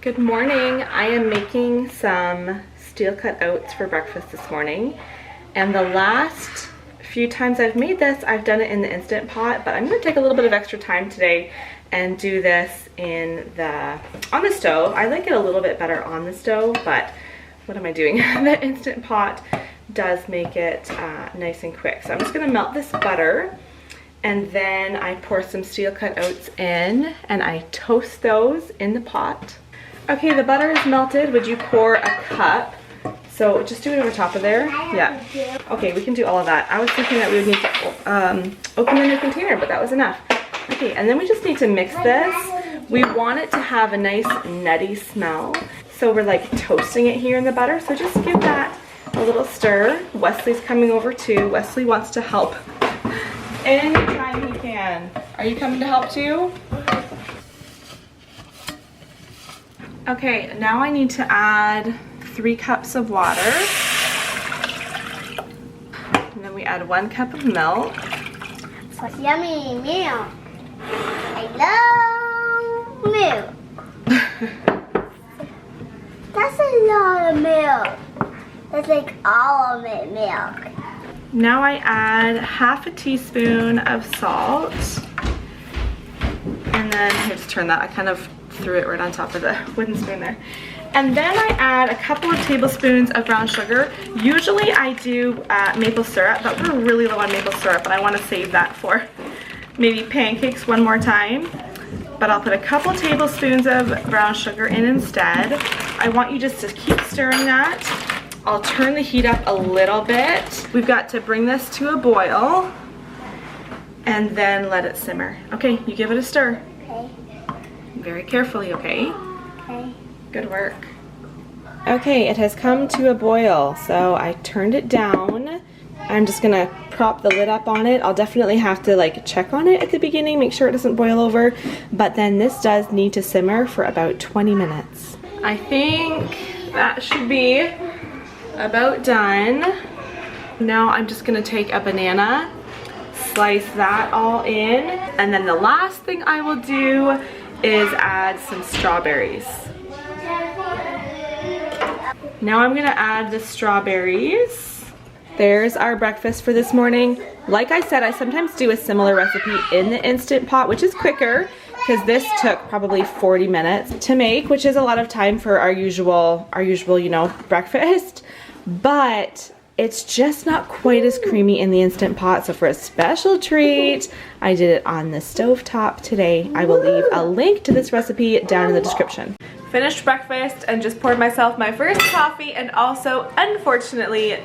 Good morning. I am making some steel cut oats for breakfast this morning. And the last few times I've made this, I've done it in the Instant Pot, but I'm gonna take a little bit of extra time today and do this on the stove. I like it a little bit better on the stove, but what am I doing? The Instant Pot does make it nice and quick. So I'm just gonna melt this butter, and then I pour some steel cut oats in and I toast those in the pot. Okay, the butter is melted. Would you pour a cup? So just do it over top of there. Yeah. Okay, we can do all of that. I was thinking that we would need to open the new container, but that was enough. Okay, and then we just need to mix this. We want it to have a nice nutty smell. So we're like toasting it here in the butter. So just give that a little stir. Wesley's coming over too. Wesley wants to help anytime he can. Are you coming to help too? Okay, now I need to add 3 cups of water. And then we add 1 cup of milk. So yummy milk. I love milk. That's a lot of milk. That's like almond milk. Now I add half a teaspoon of salt. And then, here, just turn that. I kind of threw it right on top of the wooden spoon there. And then I add a couple of tablespoons of brown sugar. Usually I do maple syrup, but we're really low on maple syrup, and I want to save that for maybe pancakes one more time. But I'll put a couple tablespoons of brown sugar in instead. I want you just to keep stirring that. I'll turn the heat up a little bit. We've got to bring this to a boil and then let it simmer. Okay, you give it a stir. Okay. Very carefully, okay? Okay. Good work. Okay, it has come to a boil, so I turned it down. I'm just gonna prop the lid up on it. I'll definitely have to like check on it at the beginning, make sure it doesn't boil over, but then this does need to simmer for about 20 minutes. I think that should be about done. Now I'm just gonna take a banana, slice that all in, and then the last thing I will do is add some strawberries. Now I'm gonna add the strawberries. There's our breakfast for this morning. Like I said, I sometimes do a similar recipe in the Instant Pot, which is quicker, because this took probably 40 minutes to make, which is a lot of time for our usual, you know, breakfast. But it's just not quite as creamy in the Instant Pot, so for a special treat, I did it on the stovetop today. I will leave a link to this recipe down in the description. Finished breakfast and just poured myself my first coffee, and also, unfortunately,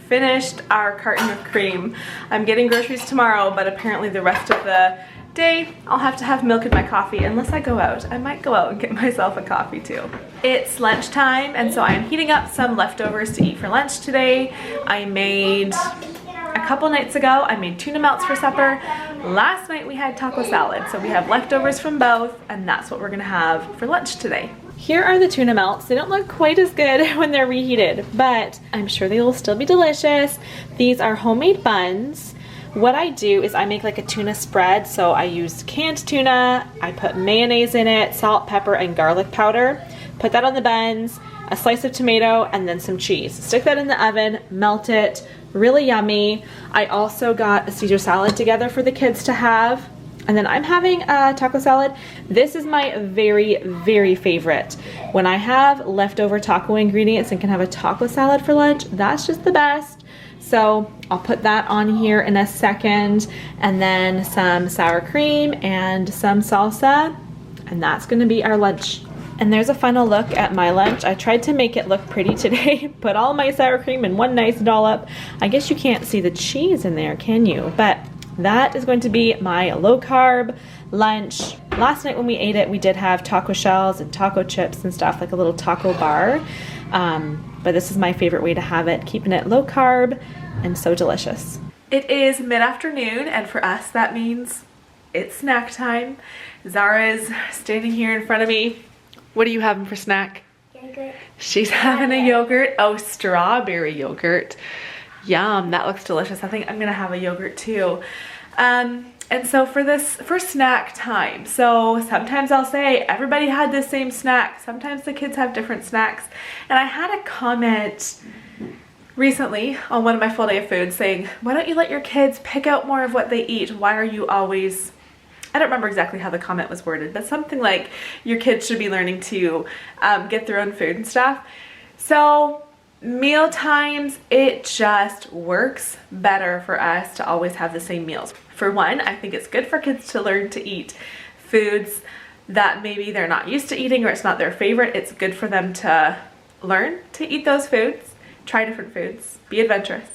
finished our carton of cream. I'm getting groceries tomorrow, but apparently the rest of the day I'll have to have milk in my coffee unless I go out. I might go out and get myself a coffee too. It's lunchtime, and so I'm heating up some leftovers to eat for lunch today. I made a couple nights ago, I made tuna melts for supper. Last night we had taco salad, so we have leftovers from both, and that's what we're gonna have for lunch today. Here are the tuna melts. They don't look quite as good when they're reheated, but I'm sure they will still be delicious. These are homemade buns. What I do is I make like a tuna spread, so I use canned tuna, I put mayonnaise in it, salt, pepper, and garlic powder. Put that on the buns, a slice of tomato, and then some cheese. Stick that in the oven, melt it, really yummy. I also got a Caesar salad together for the kids to have. And then I'm having a taco salad. This is my very, very favorite. When I have leftover taco ingredients and can have a taco salad for lunch, that's just the best. So I'll put that on here in a second, and then some sour cream and some salsa, and that's gonna be our lunch. And there's a final look at my lunch. I tried to make it look pretty today. Put all my sour cream in one nice dollop. I guess you can't see the cheese in there, can you? But that is going to be my low carb lunch. Last night when we ate it, we did have taco shells and taco chips and stuff, like a little taco bar. But this is my favorite way to have it, keeping it low carb and so delicious. It is mid-afternoon, and for us that means it's snack time. Zara's standing here in front of me. What are you having for snack? Yogurt. She's having a yogurt. Oh, strawberry yogurt. Yum, that looks delicious. I think I'm gonna have a yogurt too. And And so for snack time, so sometimes I'll say everybody had the same snack. Sometimes the kids have different snacks. And I had a comment recently on one of my full day of foods saying, why don't you let your kids pick out more of what they eat? Why are you always, I don't remember exactly how the comment was worded, but something like your kids should be learning to get their own food and stuff. So meal times, it just works better for us to always have the same meals. For one, I think it's good for kids to learn to eat foods that maybe they're not used to eating or it's not their favorite. It's good for them to learn to eat those foods, try different foods, be adventurous.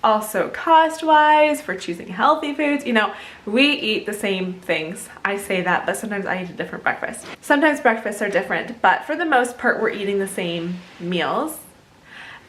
Also cost-wise, for choosing healthy foods, you know, we eat the same things. I say that, but sometimes I eat a different breakfast. Sometimes breakfasts are different, but for the most part, we're eating the same meals.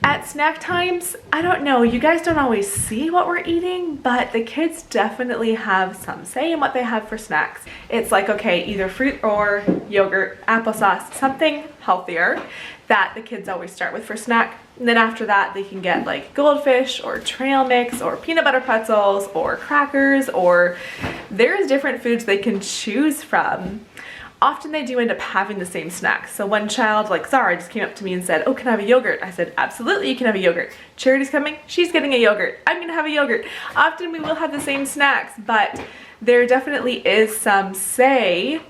At snack times, I don't know, you guys don't always see what we're eating, but the kids definitely have some say in what they have for snacks. It's like, okay, either fruit or yogurt, applesauce, something healthier that the kids always start with for snack. And then after that, they can get like goldfish or trail mix or peanut butter pretzels or crackers, or there's different foods they can choose from. Often they do end up having the same snacks. So one child, like Zara, just came up to me and said, oh, can I have a yogurt? I said, absolutely, you can have a yogurt. Charity's coming, she's getting a yogurt. I'm gonna have a yogurt. Often we will have the same snacks, but there definitely is some say.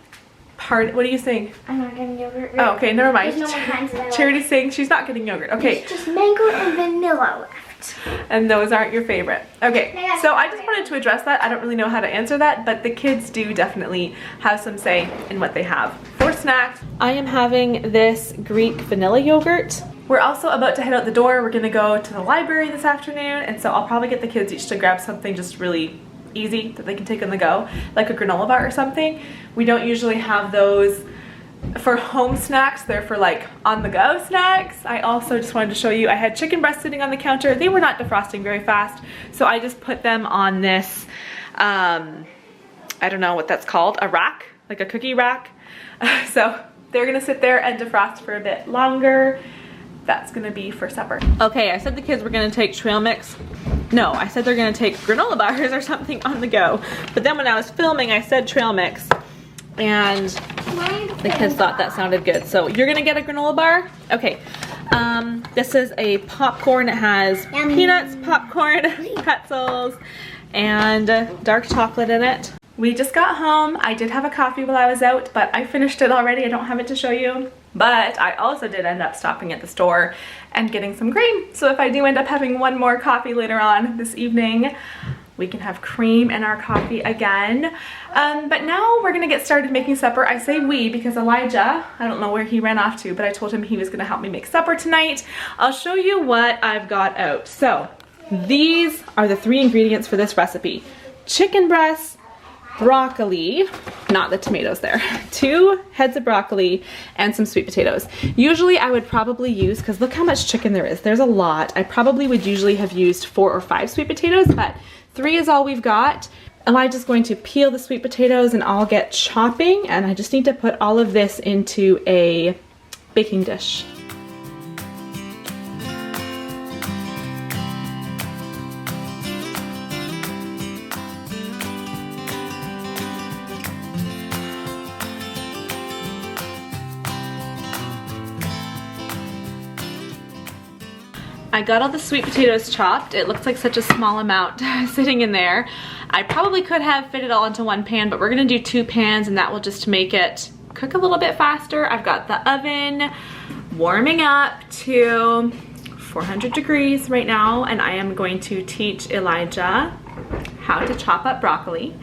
What are you saying? I'm not getting yogurt. Oh, okay, never mind. There's no more kinds that I Charity's saying she's not getting yogurt. Okay. It's just mango and vanilla left. And those aren't your favorite. Okay, so I just wanted to address that. I don't really know how to answer that, but the kids do definitely have some say in what they have for snacks. I am having this Greek vanilla yogurt. We're also about to head out the door. We're gonna go to the library this afternoon, and so I'll probably get the kids each to grab something just really easy that they can take on the go, like a granola bar or something. We don't usually have those for home snacks. They're for like on the go snacks. I also just wanted to show you, I had chicken breasts sitting on the counter. They were not defrosting very fast, so I just put them on this, I don't know what that's called, a rack, like a cookie rack. So they're gonna sit there and defrost for a bit longer. That's gonna be for supper. Okay, I said the kids were gonna take trail mix. No, I said they're gonna take granola bars or something on the go. But then when I was filming, I said trail mix, and the kids thought that sounded good. So you're gonna get a granola bar? Okay. This is a popcorn. It has peanuts, popcorn, pretzels, and dark chocolate in it. We just got home. I did have a coffee while I was out, but I finished it already. I don't have it to show you. But I also did end up stopping at the store and getting some cream. So if I do end up having one more coffee later on this evening, we can have cream in our coffee again. But now we're gonna get started making supper. I say we because Elijah, I don't know where he ran off to, but I told him he was gonna help me make supper tonight. I'll show you what I've got out. So these are the 3 ingredients for this recipe. Chicken breasts, broccoli, not the tomatoes there, 2 heads of broccoli, and some sweet potatoes. Usually I would probably use, because look how much chicken there is, there's a lot. I probably would usually have used 4 or 5 sweet potatoes, but 3 is all we've got. Elijah's going to peel the sweet potatoes and I'll get chopping, and I just need to put all of this into a baking dish. I got all the sweet potatoes chopped. It looks like such a small amount sitting in there. I probably could have fit it all into one pan, but we're gonna do 2 pans, and that will just make it cook a little bit faster. I've got the oven warming up to 400 degrees right now, and I am going to teach Elijah how to chop up broccoli.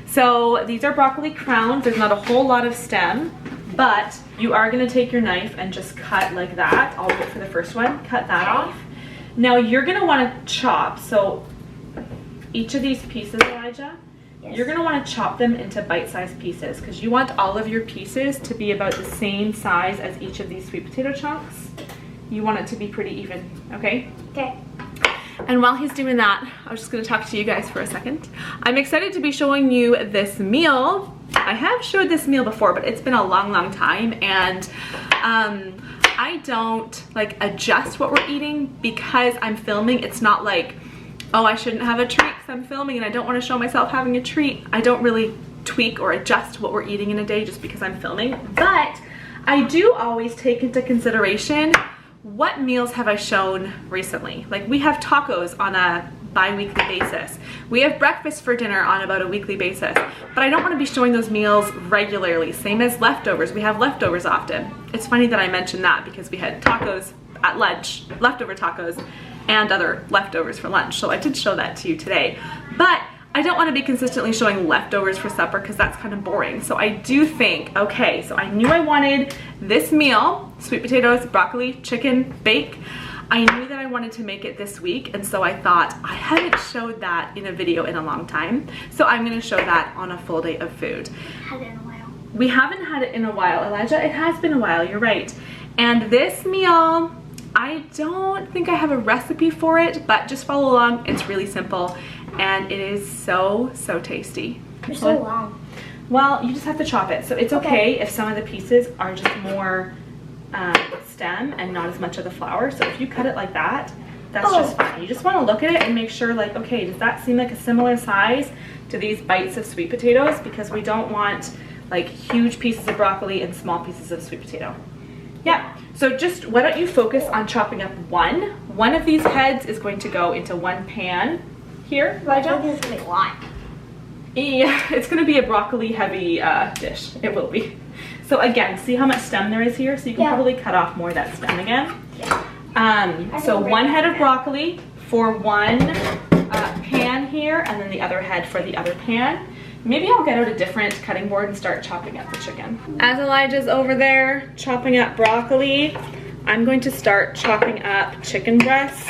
So these are broccoli crowns. There's not a whole lot of stem, but you are gonna take your knife and just cut like that. I'll do it for the first one, cut that off. Now you're gonna wanna chop, so each of these pieces, Elijah, yes, you're gonna wanna chop them into bite-sized pieces because you want all of your pieces to be about the same size as each of these sweet potato chunks. You want it to be pretty even, okay? Okay. And while he's doing that, I was just gonna talk to you guys for a second. I'm excited to be showing you this meal. I have showed this meal before, but it's been a long, long time, and I don't like adjust what we're eating because I'm filming. It's not like oh, I shouldn't have a treat because I'm filming and I don't want to show myself having a treat. I don't really tweak or adjust what we're eating in a day just because I'm filming, but I do always take into consideration what meals have I shown recently. Like we have tacos on a bi-weekly basis. We have breakfast for dinner on about a weekly basis, but I don't want to be showing those meals regularly. Same as leftovers. We have leftovers often. It's funny that I mentioned that because we had tacos at lunch, leftover tacos, and other leftovers for lunch. So I did show that to you today, but I don't want to be consistently showing leftovers for supper because that's kind of boring. So I do think, okay, so I knew I wanted this meal, sweet potatoes, broccoli, chicken, bake. I knew that I wanted to make it this week, and so I thought I haven't showed that in a video in a long time, so I'm going to show that on a full day of food. Had it in a while. We haven't had it in a while, Elijah. It has been a while, you're right. And this meal, I don't think I have a recipe for it, but just follow along. It's really simple, and it is so tasty. It's so long. Well, you just have to chop it, so it's okay if some of the pieces are just more stem and not as much of the flour. So if you cut it like that, that's just fine. You just want to look at it and make sure, like, okay, does that seem like a similar size to these bites of sweet potatoes? Because we don't want like huge pieces of broccoli and small pieces of sweet potato. Yeah, so just why don't you focus on chopping up one of these heads is going to go into one pan here, Elijah. I think it's gonna be a lot. Yeah, it's gonna be a broccoli heavy dish. It will be. So again, see how much stem there is here? So you can probably cut off more of that stem again. Yeah. So one head of broccoli for one pan here, and then the other head for the other pan. Maybe I'll get out a different cutting board and start chopping up the chicken. As Elijah's over there chopping up broccoli, I'm going to start chopping up chicken breasts.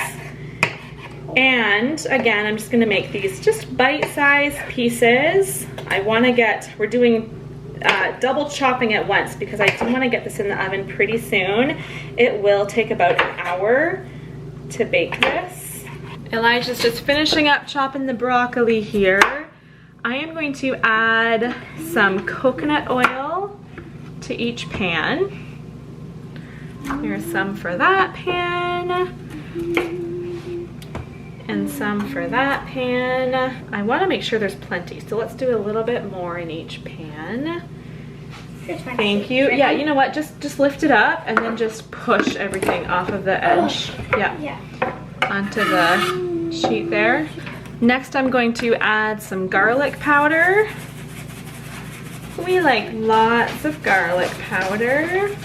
And again, I'm just gonna make these just bite-sized pieces. We're doing double chopping at once because I do wanna get this in the oven pretty soon. It will take about an hour to bake this. Elijah's just finishing up chopping the broccoli here. I am going to add some coconut oil to each pan. Here's some for that pan. And some for that pan. I want to make sure there's plenty, so let's do a little bit more in each pan. Thank you. Yeah, you know what? Just lift it up and then just push everything off of the edge. Yeah. Onto the sheet there. Next, I'm going to add some garlic powder. We like lots of garlic powder.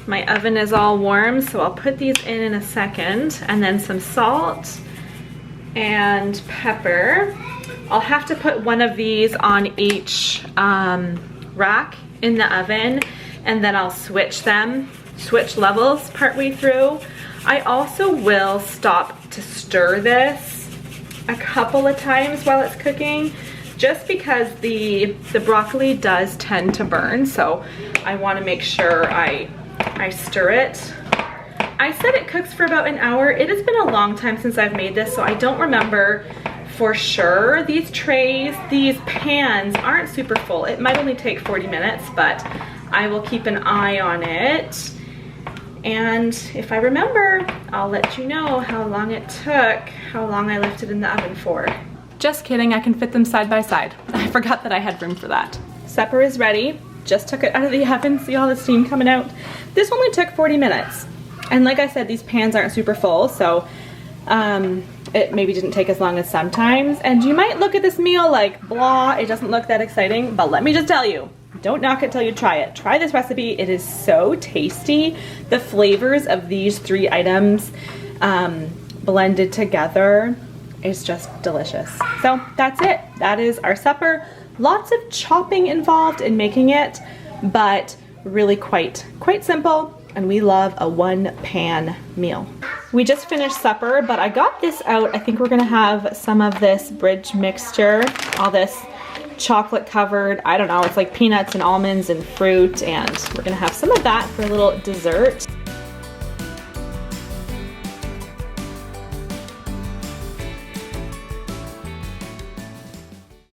My oven is all warm, so I'll put these in a second. And then some salt and pepper. I'll have to put one of these on each rack in the oven, and then I'll switch levels partway through. I also will stop to stir this a couple of times while it's cooking, just because the broccoli does tend to burn, so I want to make sure I stir it. I said it cooks for about an hour. It has been a long time since I've made this, so I don't remember for sure. These pans aren't super full. It might only take 40 minutes, but I will keep an eye on it. And if I remember, I'll let you know how long it took, how long I left it in the oven for. Just kidding, I can fit them side by side. I forgot that I had room for that. Supper is ready. Just took it out of the oven. See all the steam coming out? This only took 40 minutes. And like I said, these pans aren't super full, so it maybe didn't take as long as sometimes. And you might look at this meal like, blah, it doesn't look that exciting, but let me just tell you, don't knock it till you try it. Try this recipe. It is so tasty. The flavors of these 3 items blended together is just delicious. So that's it. That is our supper. Lots of chopping involved in making it, but really quite simple. And we love a 1-pan meal. We just finished supper, but I got this out. I think we're gonna have some of this bridge mixture, all this chocolate covered, I don't know, it's like peanuts and almonds and fruit, and we're gonna have some of that for a little dessert.